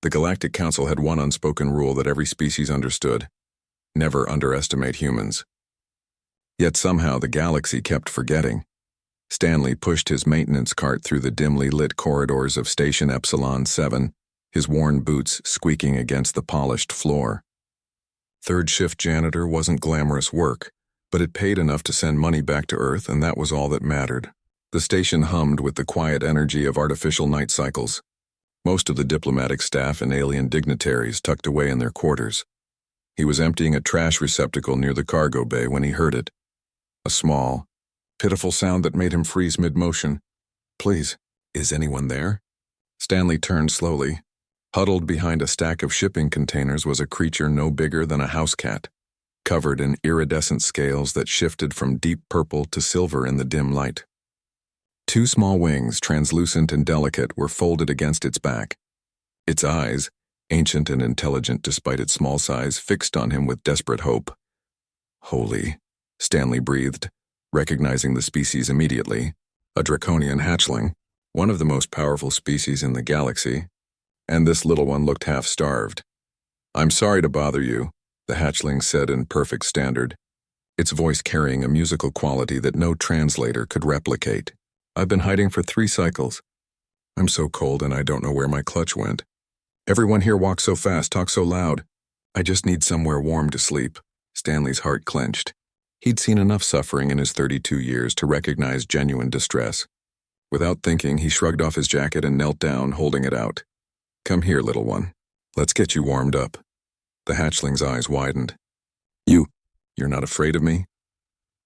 The Galactic Council had one unspoken rule that every species understood: never underestimate humans. Yet somehow the galaxy kept forgetting. Stanley pushed his maintenance cart through the dimly lit corridors of Station Epsilon 7, his worn boots squeaking against the polished floor. Third shift janitor wasn't glamorous work, but it paid enough to send money back to Earth, and that was all that mattered. The station hummed with the quiet energy of artificial night cycles. Most of the diplomatic staff and alien dignitaries tucked away in their quarters. He was emptying a trash receptacle near the cargo bay when he heard it. A small, pitiful sound that made him freeze mid-motion. "Please, is anyone there?" Stanley turned slowly. Huddled behind a stack of shipping containers was a creature no bigger than a house cat, covered in iridescent scales that shifted from deep purple to silver in the dim light. Two small wings, translucent and delicate, were folded against its back. Its eyes, ancient and intelligent despite its small size, fixed on him with desperate hope. "Holy," Stanley breathed, recognizing the species immediately. A draconian hatchling, one of the most powerful species in the galaxy, and this little one looked half-starved. "I'm sorry to bother you," the hatchling said in perfect standard, its voice carrying a musical quality that no translator could replicate. "I've been hiding for 3 cycles. I'm so cold and I don't know where my clutch went. Everyone here walks so fast, talks so loud. I just need somewhere warm to sleep." Stanley's heart clenched. He'd seen enough suffering in his 32 years to recognize genuine distress. Without thinking, he shrugged off his jacket and knelt down, holding it out. "Come here, little one. Let's get you warmed up." The hatchling's eyes widened. You're not afraid of me?"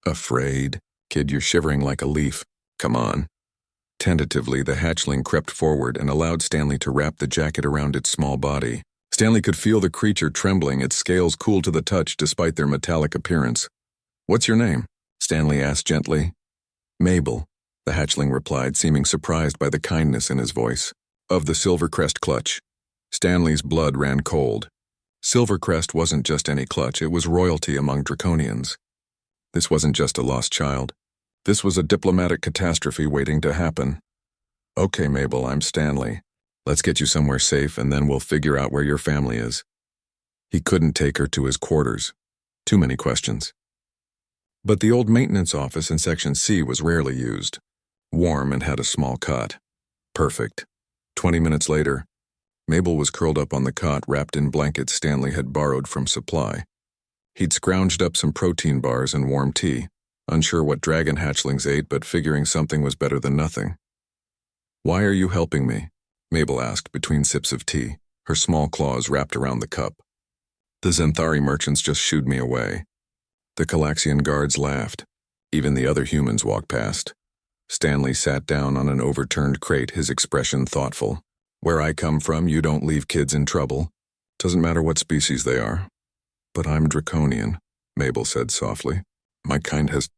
"Afraid? Kid, you're shivering like a leaf. Come on." Tentatively, the hatchling crept forward and allowed Stanley to wrap the jacket around its small body. Stanley could feel the creature trembling, its scales cool to the touch despite their metallic appearance. "What's your name?" Stanley asked gently. "Mabel," the hatchling replied, seeming surprised by the kindness in his voice. "Of the Silvercrest Clutch." Stanley's blood ran cold. Silvercrest wasn't just any clutch, it was royalty among Draconians. This wasn't just a lost child. This was a diplomatic catastrophe waiting to happen. "Okay, Mabel, I'm Stanley. Let's get you somewhere safe and then we'll figure out where your family is." He couldn't take her to his quarters. Too many questions. But the old maintenance office in Section C was rarely used. Warm and had a small cot. Perfect. 20 minutes later, Mabel was curled up on the cot, wrapped in blankets Stanley had borrowed from supply. He'd scrounged up some protein bars and warm tea, unsure what dragon hatchlings ate, but figuring something was better than nothing. "Why are you helping me?" Mabel asked between sips of tea, her small claws wrapped around the cup. "The Xanthari merchants just shooed me away." The Calaxian guards laughed. Even the other humans walked past. Stanley sat down on an overturned crate, his expression thoughtful. "Where I come from, you don't leave kids in trouble. Doesn't matter what species they are." "But I'm draconian," Mabel said softly. "My kind has...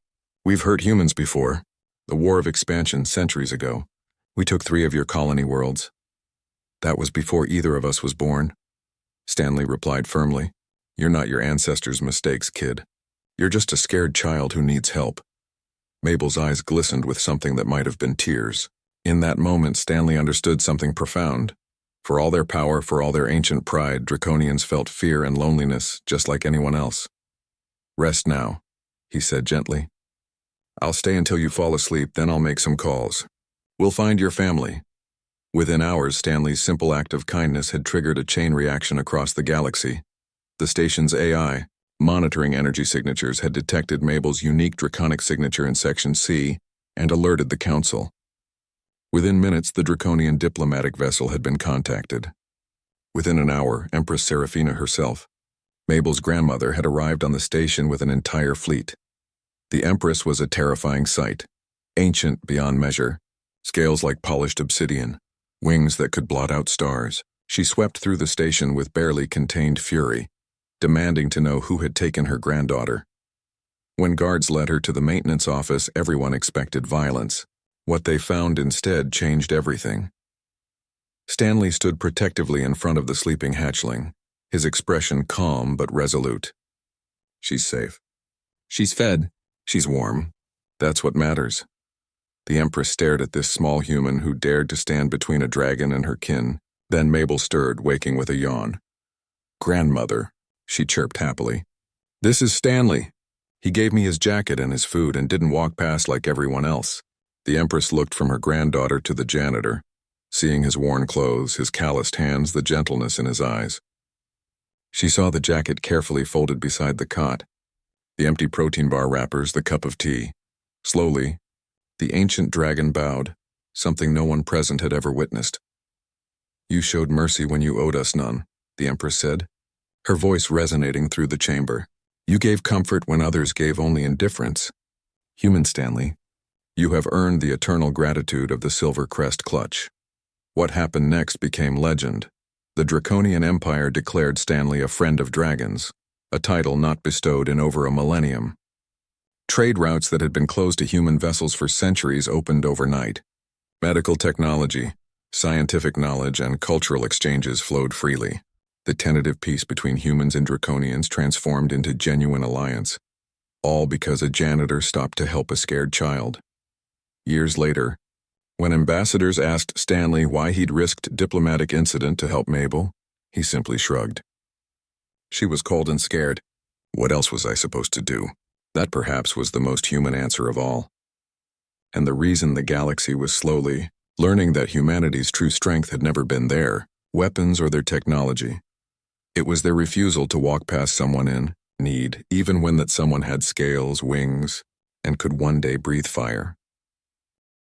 We've hurt humans before. The War of Expansion, centuries ago. We took 3 of your colony worlds. That was before either of us was born." Stanley replied firmly. "You're not your ancestors' mistakes, kid. You're just a scared child who needs help." Mabel's eyes glistened with something that might have been tears. In that moment, Stanley understood something profound. For all their power, for all their ancient pride, Draconians felt fear and loneliness just like anyone else. "Rest now," he said gently. "I'll stay until you fall asleep, then I'll make some calls. We'll find your family." Within hours, Stanley's simple act of kindness had triggered a chain reaction across the galaxy. The station's AI, monitoring energy signatures, had detected Mabel's unique draconic signature in Section C and alerted the Council. Within minutes, the Draconian diplomatic vessel had been contacted. Within an hour, Empress Seraphina herself, Mabel's grandmother, had arrived on the station with an entire fleet. The Empress was a terrifying sight, ancient beyond measure, scales like polished obsidian, wings that could blot out stars. She swept through the station with barely contained fury, demanding to know who had taken her granddaughter. When guards led her to the maintenance office, everyone expected violence. What they found instead changed everything. Stanley stood protectively in front of the sleeping hatchling, his expression calm but resolute. "She's safe. She's fed. She's warm. That's what matters." The Empress stared at this small human who dared to stand between a dragon and her kin, Then Mabel stirred, waking with a yawn. "Grandmother," she chirped happily. "This is Stanley. He gave me his jacket and his food and didn't walk past like everyone else." The Empress looked from her granddaughter to the janitor, seeing his worn clothes, his calloused hands, the gentleness in his eyes. She saw the jacket carefully folded beside the cot, the empty protein bar wrappers, the cup of tea. Slowly, the ancient dragon bowed, something no one present had ever witnessed. "You showed mercy when you owed us none," the Empress said, her voice resonating through the chamber. "You gave comfort when others gave only indifference. Human Stanley, you have earned the eternal gratitude of the Silver Crest Clutch." What happened next became legend. The Draconian Empire declared Stanley a friend of dragons, a title not bestowed in over a millennium. Trade routes that had been closed to human vessels for centuries opened overnight. Medical technology, scientific knowledge, and cultural exchanges flowed freely. The tentative peace between humans and Draconians transformed into genuine alliance, all because a janitor stopped to help a scared child. Years later, when ambassadors asked Stanley why he'd risked diplomatic incident to help Mabel, he simply shrugged. She was cold and scared. What else was I supposed to do? That perhaps was the most human answer of all. And the reason the galaxy was slowly learning that humanity's true strength had never been their weapons or their technology. It was their refusal to walk past someone in need, even when that someone had scales, wings, and could one day breathe fire.